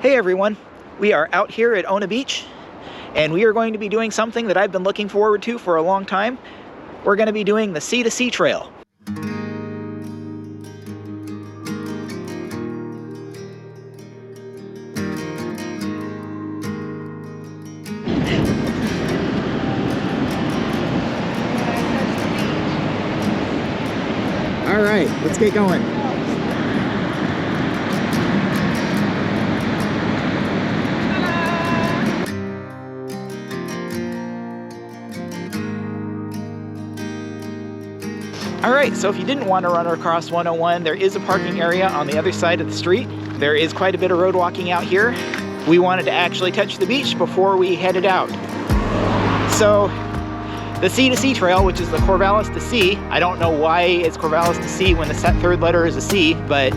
Hey everyone, we are out here at Ona Beach and we are going to be doing something that I've been looking forward to for a long time. We're going to be doing the C2C trail. All right, let's get going. Alright, so if you didn't want to run across 101, there is a parking area on the other side of the street. There is quite a bit of road walking out here. We wanted to actually touch the beach before we headed out. So, the C2C trail, which is the Corvallis to C, I don't know why it's Corvallis to C when the third letter is a C, but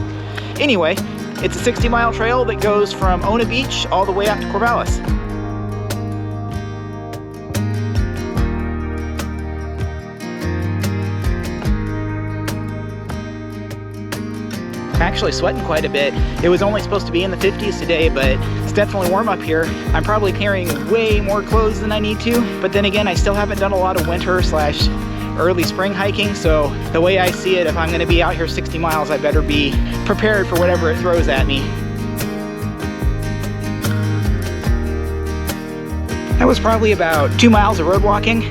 anyway, it's a 60-mile trail that goes from Ona Beach all the way out to Corvallis. I'm actually sweating quite a bit. It was only supposed to be in the 50s today, but it's definitely warm up here. I'm probably carrying way more clothes than I need to, but then again, I still haven't done a lot of winter / early spring hiking, so the way I see it, if I'm gonna be out here 60 miles, I better be prepared for whatever it throws at me. That was probably about 2 miles of road walking.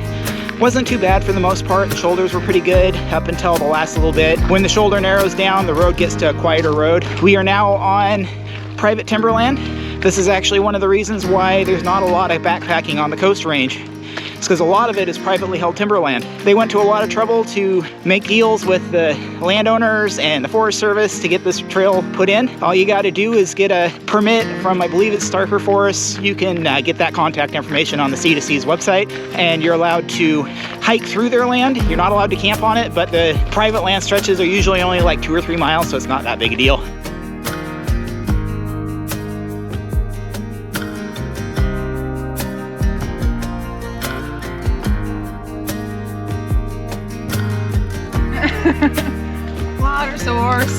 Wasn't too bad for the most part. The shoulders were pretty good up until the last little bit. When the shoulder narrows down, the road gets to a quieter road. We are now on private timberland. This is actually one of the reasons why there's not a lot of backpacking on the Coast Range. It's because a lot of it is privately held timberland. They went to a lot of trouble to make deals with the landowners and the Forest Service to get this trail put in. All you got to do is get a permit from, I believe it's Starker Forests. You can get that contact information on the C2C's website, and you're allowed to hike through their land. You're not allowed to camp on it, but the private land stretches are usually only like 2 or 3 miles, so it's not that big a deal. Water source.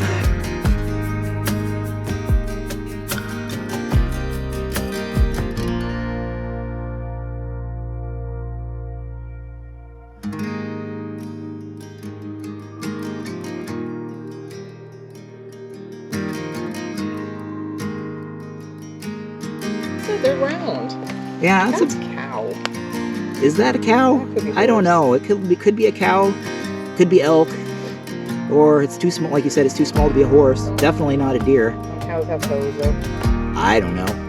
So they're round. Yeah, that's a cow. Is that a cow? I don't know. It could be a cow, could be elk, or it's too small. Like you said, it's too small to be a horse. Definitely not a deer. Cows have toes though. I don't know.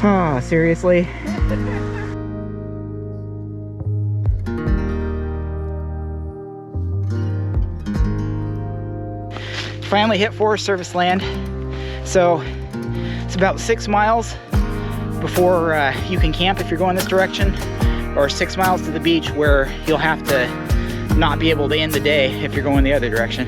Oh, seriously? Finally hit Forest Service land. So it's about 6 miles before you can camp if you're going this direction, or 6 miles to the beach where you'll have to not be able to end the day if you're going the other direction.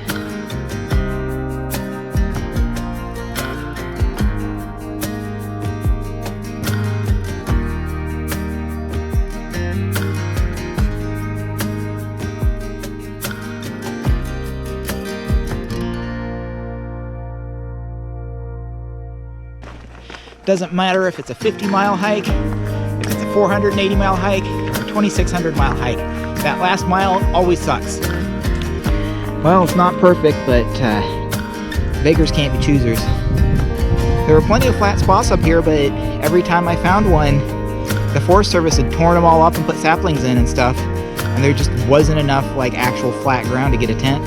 Doesn't matter if it's a 50-mile hike, if it's a 480-mile hike, or a 2,600-mile hike. That last mile always sucks. Well, it's not perfect, but beggars can't be choosers. There were plenty of flat spots up here, but every time I found one, the Forest Service had torn them all up and put saplings in and stuff, and there just wasn't enough like actual flat ground to get a tent.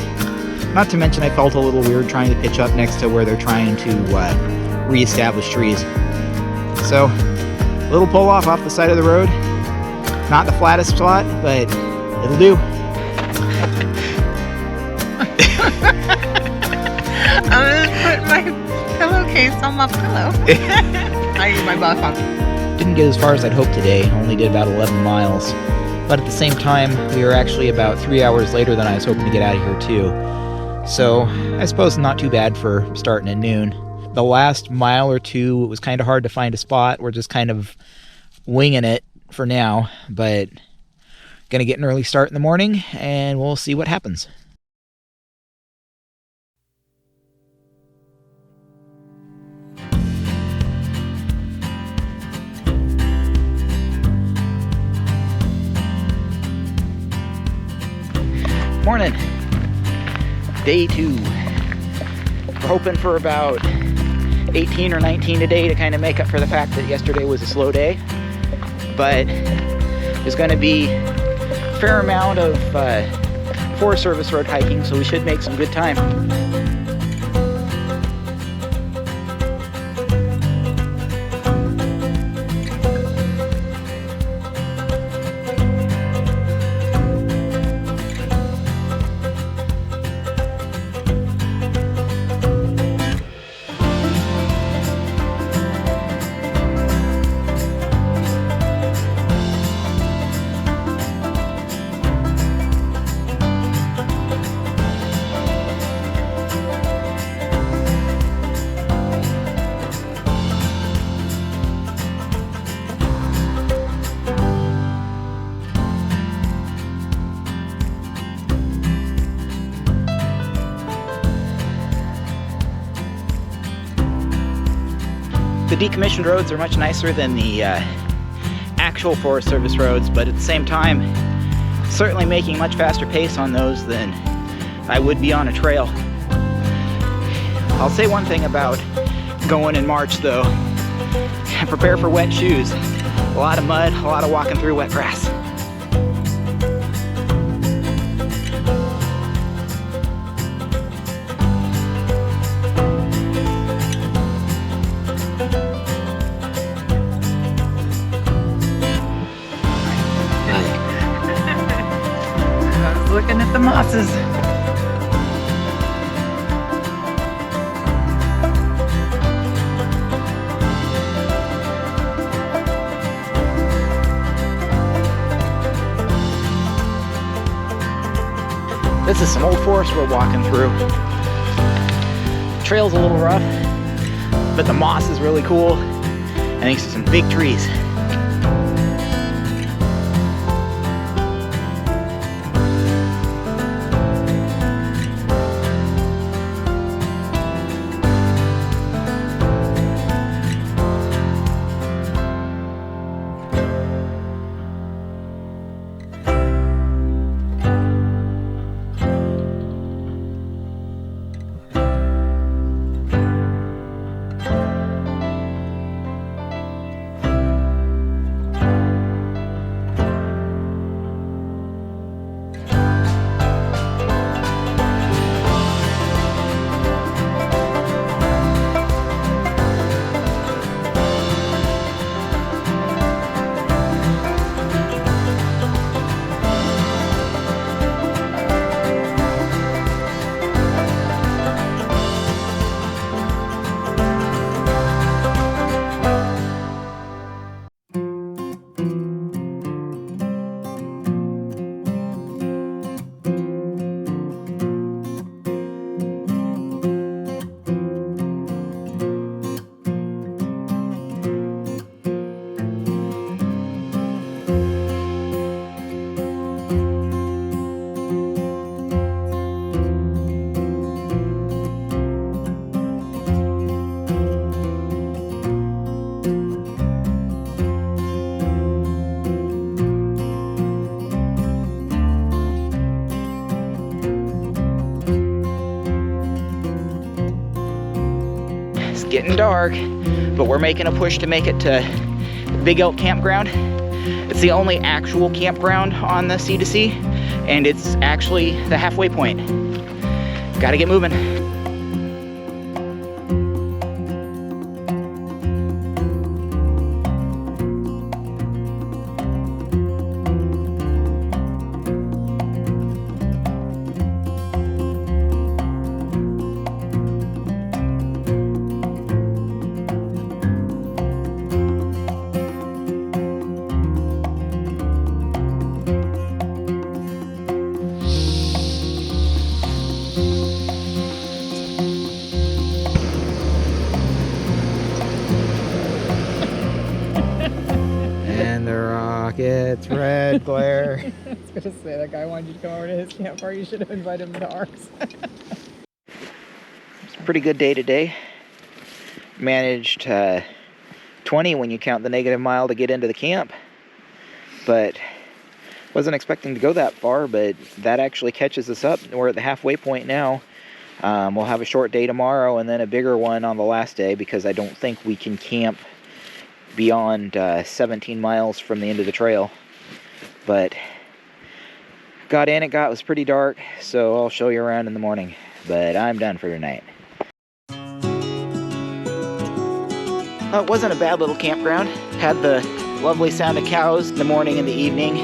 Not to mention I felt a little weird trying to pitch up next to where they're trying to re-establish trees. So, a little pull off the side of the road. Not the flattest spot, but it'll do. I'm gonna put my pillowcase on my pillow. I use my bus on. Didn't get as far as I'd hoped today, only did about 11 miles. But at the same time, we were actually about 3 hours later than I was hoping to get out of here too. So, I suppose not too bad for starting at noon. The last mile or two, it was kind of hard to find a spot. We're just kind of winging it for now, but gonna get an early start in the morning, and we'll see what happens. Morning. Day 2. We're hoping for about 18 or 19 today to kind of make up for the fact that yesterday was a slow day. But there's going to be a fair amount of Forest Service road hiking, so we should make some good time. The decommissioned roads are much nicer than the actual Forest Service roads, but at the same time, certainly making much faster pace on those than I would be on a trail. I'll say one thing about going in March though, prepare for wet shoes. A lot of mud, a lot of walking through wet grass. Looking at the mosses. This is some old forest we're walking through. Trail's a little rough, but the moss is really cool, and these are some big trees. getting dark, but we're making a push to make it to Big Elk Campground. It's the only actual campground on the C2C, and it's actually the halfway point. Gotta get moving. It's red glare. I was gonna say, that guy wanted you to come over to his campfire. You should have invited him to ours. It's a pretty good day today. Managed 20 when you count the negative mile to get into the camp, but wasn't expecting to go that far, but that actually catches us up. We're at the halfway point now. We'll have a short day tomorrow and then a bigger one on the last day, because I don't think we can camp beyond 17 miles from the end of the trail. But got in, it was pretty dark, so I'll show you around in the morning. But I'm done for tonight. Well, it wasn't a bad little campground. Had the lovely sound of cows in the morning and the evening.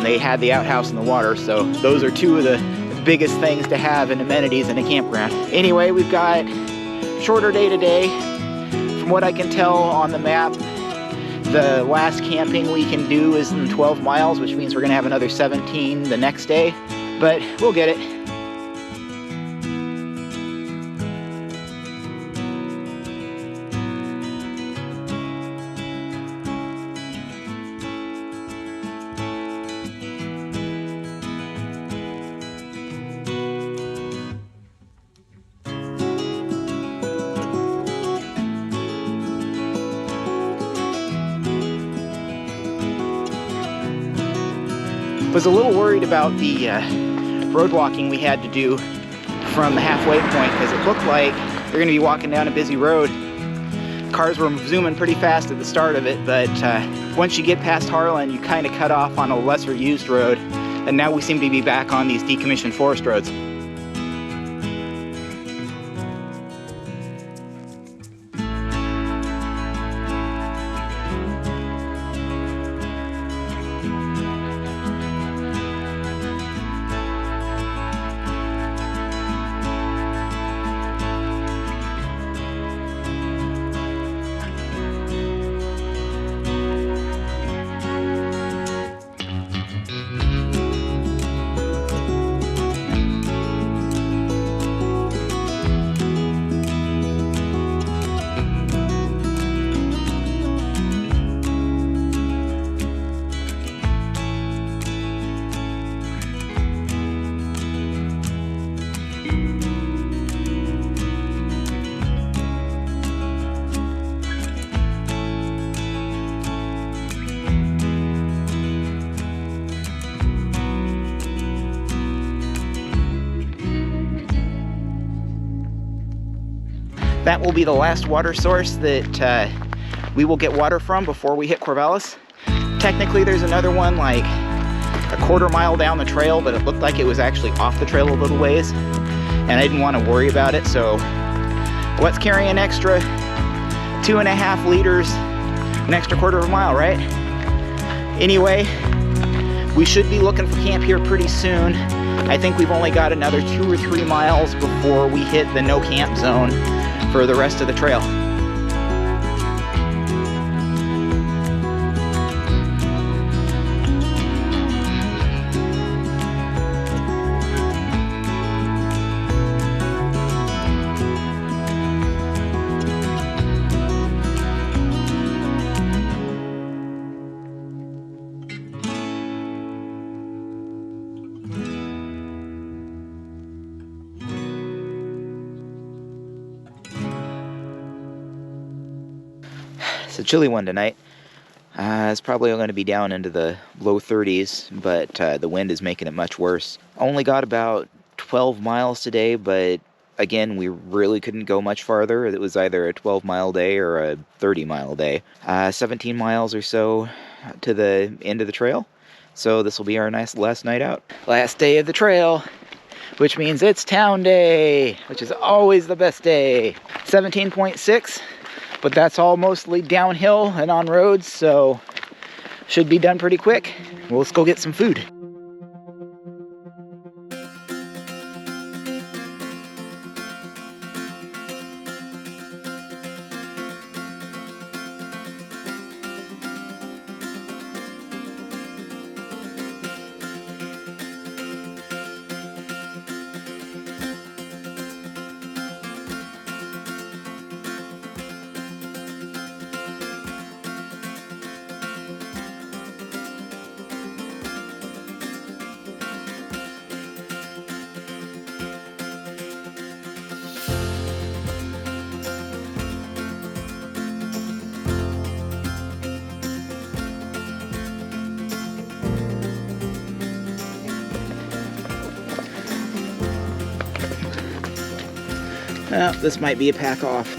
They had the outhouse and the water, so those are two of the biggest things to have in amenities in a campground. Anyway, we've got shorter day today. From what I can tell on the map, the last camping we can do is in 12 miles, which means we're gonna have another 17 the next day, but we'll get it. Was a little worried about the road walking we had to do from the halfway point, because it looked like they're going to be walking down a busy road. Cars were zooming pretty fast at the start of it, but once you get past Harlan, you kind of cut off on a lesser used road, and now we seem to be back on these decommissioned forest roads. That will be the last water source that we will get water from before we hit Corvallis. Technically there's another one like a quarter mile down the trail, but it looked like it was actually off the trail a little ways, and I didn't want to worry about it, so let's carry an extra 2.5 liters, an extra quarter of a mile, right? Anyway, we should be looking for camp here pretty soon. I think we've only got another 2 or 3 miles before we hit the no camp zone for the rest of the trail. It's a chilly one tonight. It's probably going to be down into the low 30s, but the wind is making it much worse. Only got about 12 miles today, but again, we really couldn't go much farther. It was either a 12-mile day or a 30-mile day. 17 miles or so to the end of the trail. So this will be our nice last night out. Last day of the trail, which means it's town day, which is always the best day. 17.6, but that's all mostly downhill and on roads, so should be done pretty quick. Well, let's go get some food. Oh, this might be a pack off.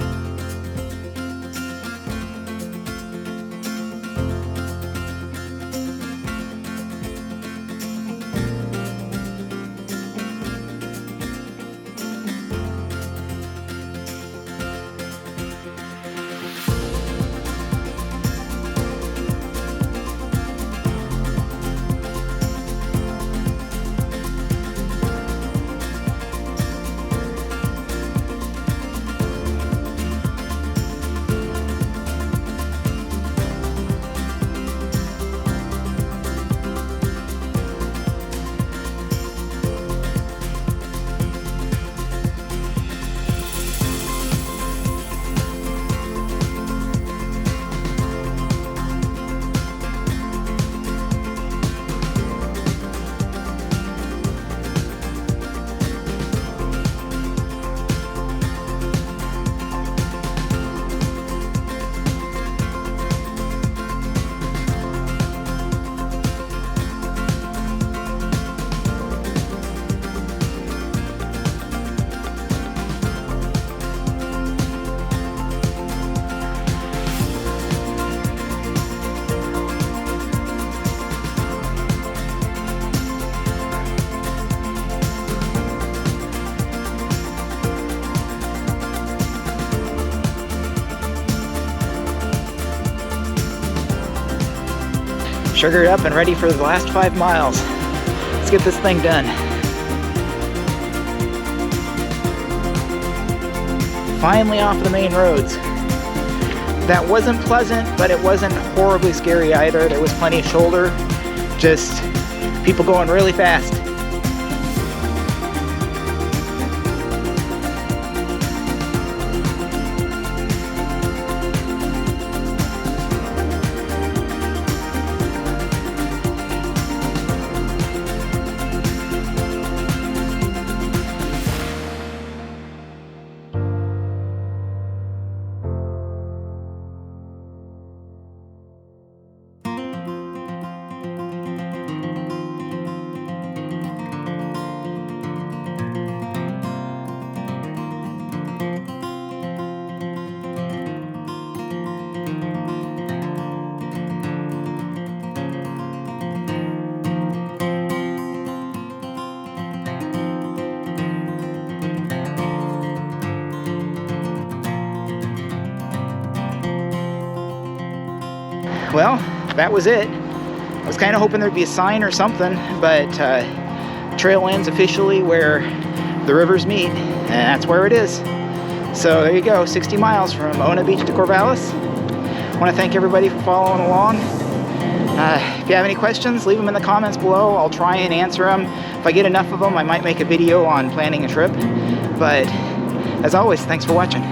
Sugared up and ready for the last 5 miles. Let's get this thing done. Finally off the main roads. That wasn't pleasant, but it wasn't horribly scary either. There was plenty of shoulder, just people going really fast. Well, that was it. I was kind of hoping there'd be a sign or something, but trail ends officially where the rivers meet, and that's where it is. So there you go, 60 miles from Ona Beach to Corvallis. I want to thank everybody for following along. If you have any questions, leave them in the comments below. I'll try and answer them. If I get enough of them, I might make a video on planning a trip. But as always, thanks for watching.